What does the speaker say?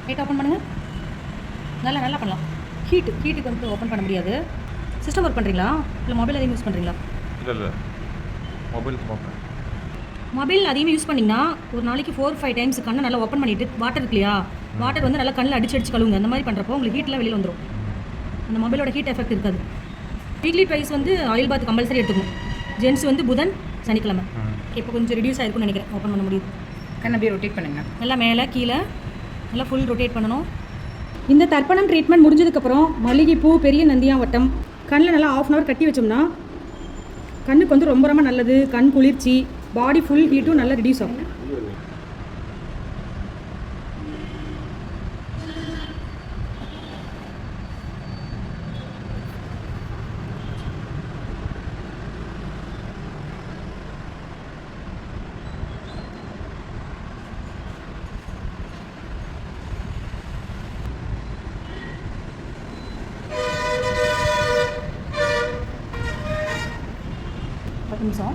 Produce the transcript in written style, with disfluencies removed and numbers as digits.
Light open பண்ணுங்கள். நல்லா பண்ணலாம். ஹீட்டுக்கு வந்து ஓப்பன் பண்ண முடியாது. சிஸ்டம் ஒர்க் பண்ணுறீங்களா இல்லை மொபைல் அதிகமாக யூஸ் பண்ணுறீங்களா? இல்லை மொபைல் பார்ப்பேன். மொபைல் அதிகமாக யூஸ் பண்ணிங்கன்னா ஒரு நாளைக்கு 4-5 டைம்ஸ் கண்ணை நல்லா ஓப்பன் பண்ணிவிட்டு வாட்டர் இருக்கு இல்லையா, வாட்டர் வந்து நல்லா கண்ணில் அடிச்சு கழுவுங்க. அந்த மாதிரி பண்ணுறப்போ உங்களுக்கு ஹீட்டில் வெளியில் வந்துடும். அந்த மொபைலோட ஹீட் எஃபெக்ட் இருக்காது. வீக்லி ட்வைஸ் வந்து ஆயில் பாத் கம்பல்சரி எடுத்துக்கணும். ஜென்ஸ் வந்து புதன் சனிக்கிழமை. இப்போ கொஞ்சம் ரிடியூஸ் ஆகிருக்குன்னு நினைக்கிறேன். ஓப்பன் பண்ண முடியுது. கண்ணை அப்படியே ரொட்டேட் பண்ணுங்கள். நல்லா மேலே கீழே நல்லா ஃபுல் ரொட்டேட் பண்ணணும். இந்த தர்ப்பணம் ட்ரீட்மெண்ட் முடிஞ்சதுக்கப்புறம் மல்லிகைப்பூ, பெரிய நந்தியாவட்டம் கண்ணில் நல்லா 1/2 hour கட்டி வச்சோம்னா கண்ணுக்கு வந்து ரொம்ப ரொம்ப நல்லது. கண் குளிர்ச்சி, பாடி ஃபுல் ஹீட்டும் நல்லா ரிடியூஸ் ஆகும். நிமிஷம்